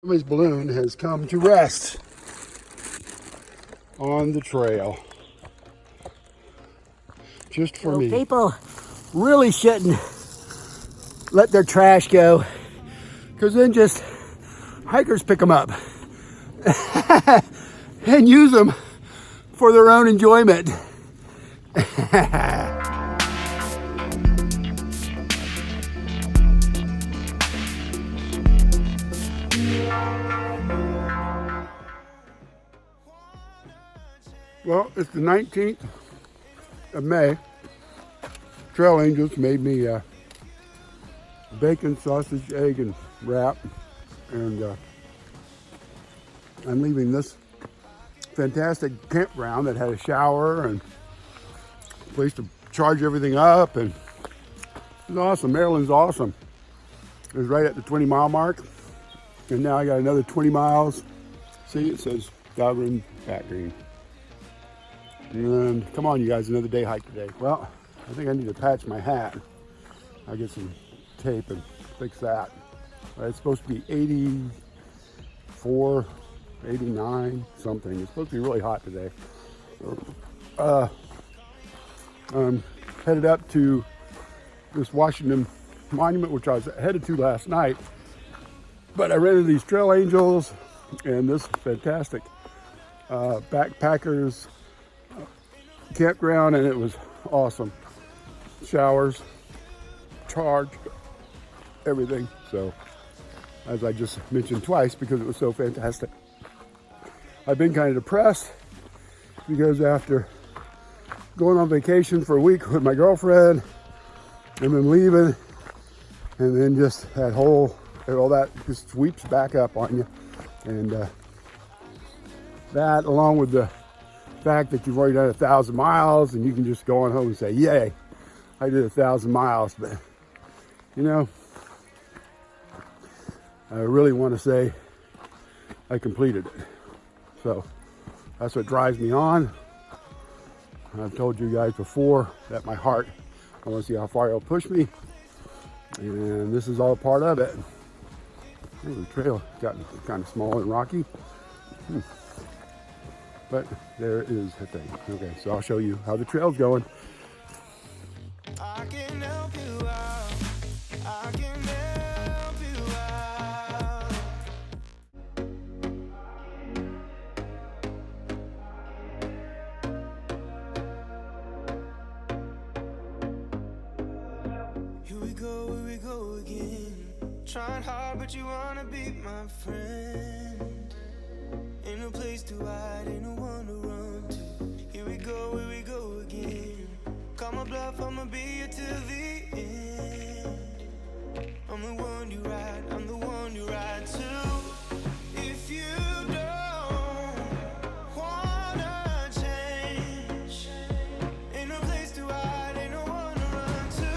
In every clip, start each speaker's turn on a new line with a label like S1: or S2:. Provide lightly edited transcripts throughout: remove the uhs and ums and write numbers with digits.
S1: Somebody's balloon has come to rest on the trail. Just for me.
S2: People really shouldn't let their trash go, because then just hikers pick them up and use them for their own enjoyment.
S1: Well, it's the 19th of May. Trail Angels made me bacon, sausage, egg, and wrap. And I'm leaving this fantastic campground that had a shower and a place to charge everything up. And it's awesome. Maryland's awesome. It was right at the 20-mile mark. And now I got another 20 miles. See, it says Doggreen, Fat Green. And come on, you guys, another day hike today. Well, I think I need to patch my hat. I'll get some tape and fix that. It's supposed to be 84, 89, something. It's supposed to be really hot today. So, I'm headed up to this Washington Monument, which I was headed to last night. But I rented these Trail Angels and this fantastic backpackers campground, and it was awesome. Showers, charge, everything. So, as I just mentioned twice, because it was so fantastic. I've been kind of depressed because after going on vacation for a week with my girlfriend and then leaving, and then just that whole, all that just sweeps back up on you. And that, along with the fact that you've already done 1,000 miles and you can just go on home and say, yay, I did 1,000 miles. But you know, I really want to say I completed it. So that's what drives me on. I've told you guys before that my heart, I want to see how far it'll push me, and this is all part of it. Oh, the trail got kind of small and rocky. But there is a thing. Okay, so I'll show you how the trail's going.
S3: I can help you out. I can help you out. Here we go again. Trying hard, but you wanna be my friend. Ain't no place to hide, ain't no one to run to. Here we go again. Call my bluff, I'ma be here till the end. I'm the one you ride, I'm the one you ride to. If you don't wanna change, ain't no place to hide, ain't no one to run to.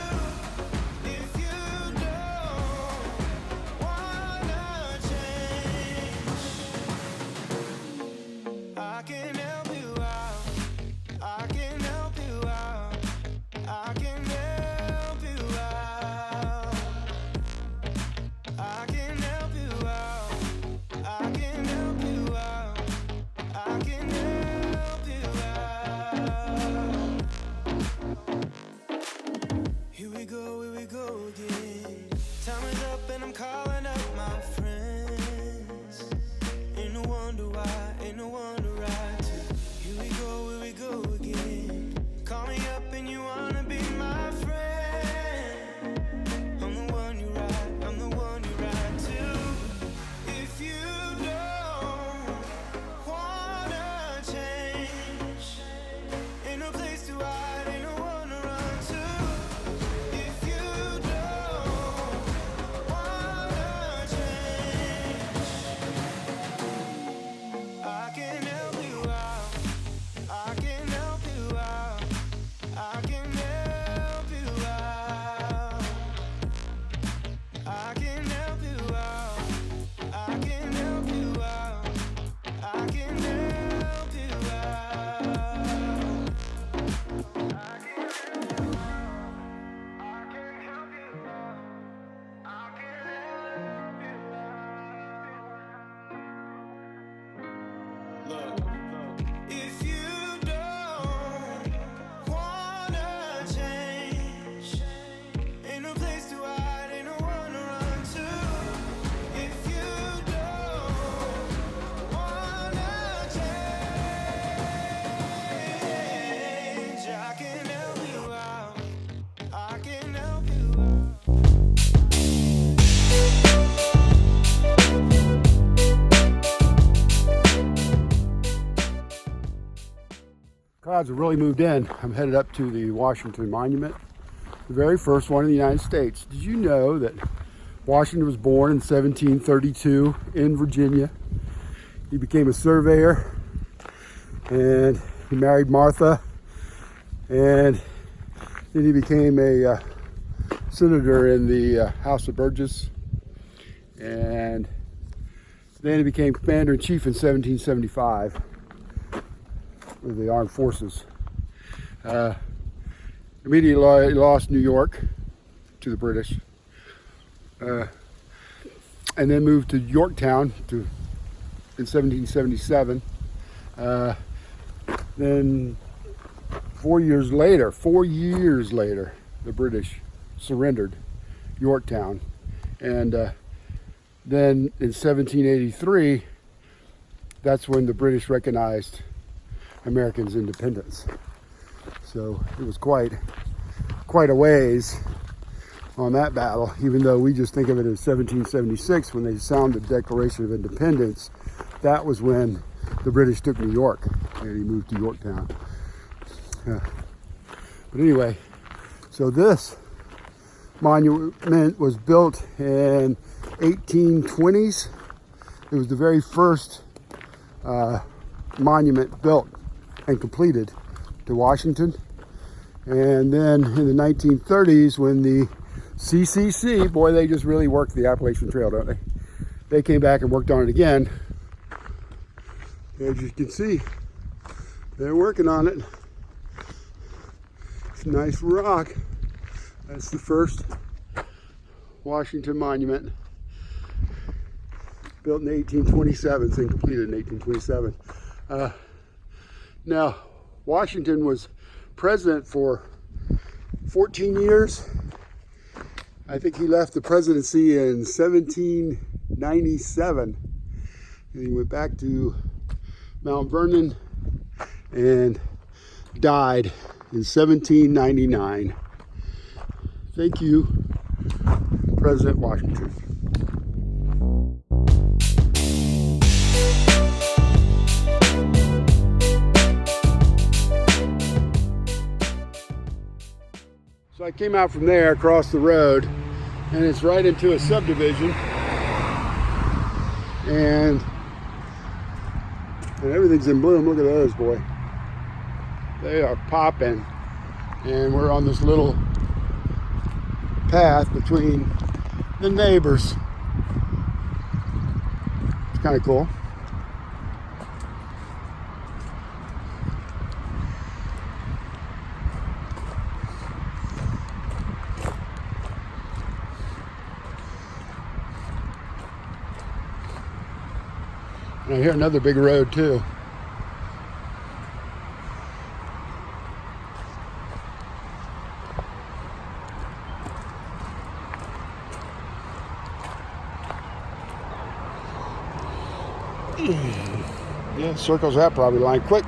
S3: If you don't wanna change, I can help you out. I can help you out. I can help you out.
S1: Clouds have really moved in. I'm headed up to the Washington Monument, the very first one in the United States. Did you know that Washington was born in 1732 in Virginia? He became a surveyor, and he married Martha, and then he became a senator in the House of Burgess, and then he became commander-in-chief in 1775 with the armed forces. Immediately lost New York to the British, and then moved to Yorktown in 1777. Then 4 years later, the British surrendered Yorktown, and then in 1783, that's when the British recognized Americans' independence. So it was quite a ways on that battle, even though we just think of it as 1776 when they sounded the Declaration of Independence. That was when the British took New York and he moved to Yorktown. But anyway, so this monument was built in 1820s. It was the very first monument built and completed to Washington. And then in the 1930s, when the CCC, boy, they just really worked the Appalachian Trail, don't they? They came back and worked on it again. As you can see, they're working on it. It's a nice rock. That's the first Washington monument, built in 1827, it's completed in 1827. Now, Washington was president for 14 years. I think he left the presidency in 1797, and he went back to Mount Vernon and died in 1799. Thank you, President Washington. So I came out from there across the road, and it's right into a subdivision, and everything's in bloom. Look at those, boy. They are popping, and we're on this little path between the neighbors. It's kind of cool. And I hear another big road too. Yeah, circles that probably line quick.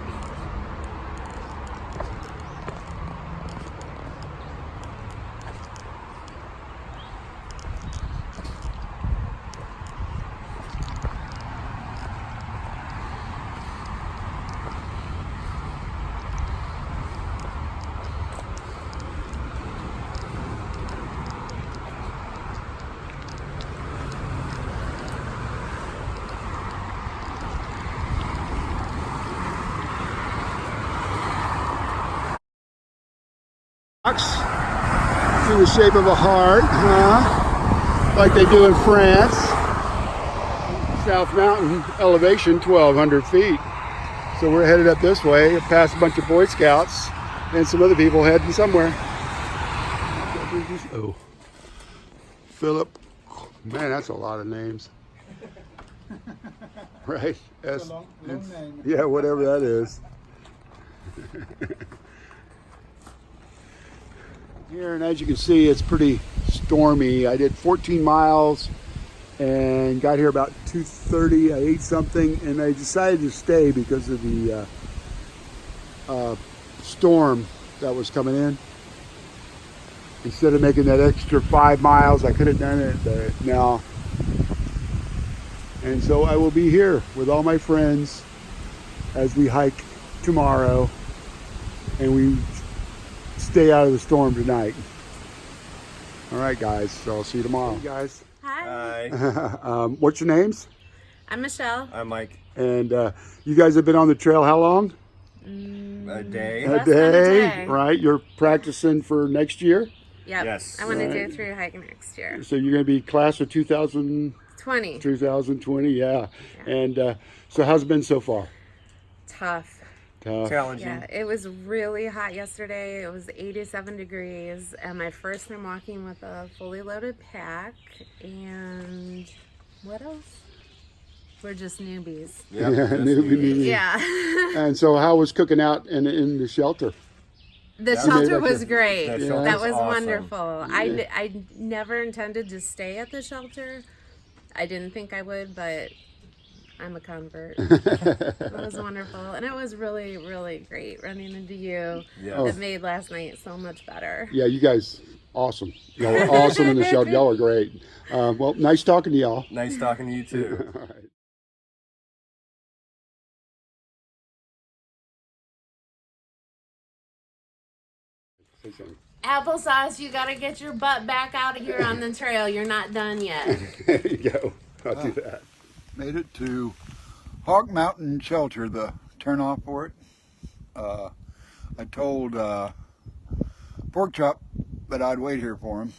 S1: In the shape of a heart, like they do in France. South Mountain elevation, 1,200 feet. So we're headed up this way, past a bunch of Boy Scouts and some other people heading somewhere. Oh, Philip, man, that's a lot of names. Right?
S2: It's a long name.
S1: Yeah, whatever that is. Here, and as you can see, it's pretty stormy. I did 14 miles and got here about 2:30. I ate something, and I decided to stay because of the storm that was coming in. Instead of making that extra 5 miles, I could have done it now. And so I will be here with all my friends as we hike tomorrow and we stay out of the storm tonight. All right, guys. So I'll see you tomorrow. Hey, guys.
S4: Hi.
S1: What's your names?
S5: I'm Michelle.
S4: I'm Mike.
S1: And you guys have been on the trail how long?
S4: A day.
S5: Less than a day.
S1: Right? You're practicing for next year?
S5: Yep.
S4: Yes.
S5: I want to
S1: Right.
S5: do through hiking next year.
S1: So you're going to be class of 2020,
S5: 20.
S1: yeah. And so how's it been so far?
S5: Tough.
S1: Tough.
S4: Challenging.
S5: Yeah, it was really hot yesterday. It was 87 degrees, and my first time walking with a fully loaded pack. And what else? We're just newbies.
S4: Yep,
S1: Newbie.
S5: Yeah.
S1: And so how was cooking out in the shelter?
S5: The
S4: That
S5: shelter
S1: was-
S5: was great.
S4: that
S5: That
S4: shelter's
S5: was
S4: awesome.
S5: wonderful. I never intended to stay at the shelter. I didn't think I would, but I'm a convert. It was wonderful. And it was really, really great running into you.
S4: Yeah.
S5: It made last night so much better.
S1: Yeah, you guys, awesome. Y'all were awesome in the shelter. Y'all were great. Well, nice talking to y'all.
S4: Nice talking to you too.
S1: All right. Say something.
S5: Applesauce, you got to get your butt back out of here on the trail. You're not done yet.
S1: There you go. I'll do that.
S2: Made it to Hawk Mountain Shelter, the turnoff for it. I told Pork Chop that I'd wait here for him,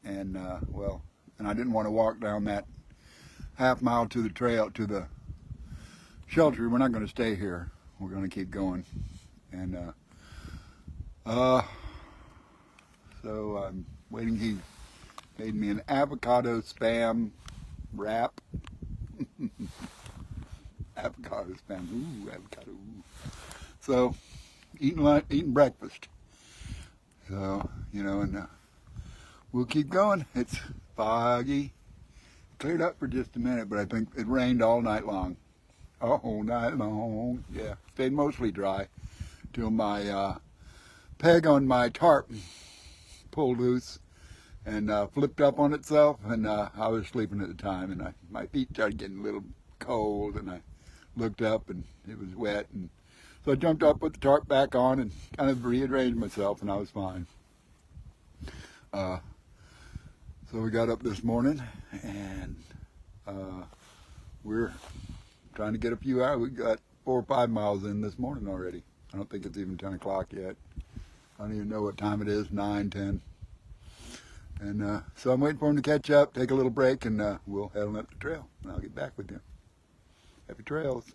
S2: and and I didn't want to walk down that half mile to the trail to the shelter. We're not going to stay here. We're going to keep going, and so I'm waiting. He made me an avocado spam wrap. Avocado spam. Ooh, avocado. Ooh. So, eating breakfast. So, and we'll keep going. It's foggy. Cleared up for just a minute, but I think it rained all night long. All night long. Yeah, stayed mostly dry till my peg on my tarp pulled loose and flipped up on itself, and I was sleeping at the time, and my feet started getting a little cold, and I looked up, and it was wet, and so I jumped up, put the tarp back on, and kind of rearranged myself, and I was fine. So we got up this morning, and we're trying to get a few hours. We got 4 or 5 miles in this morning already. I don't think it's even 10 o'clock yet. I don't even know what time it is, 9, 10. And so I'm waiting for him to catch up, take a little break, and we'll head on up the trail, and I'll get back with you. Happy trails.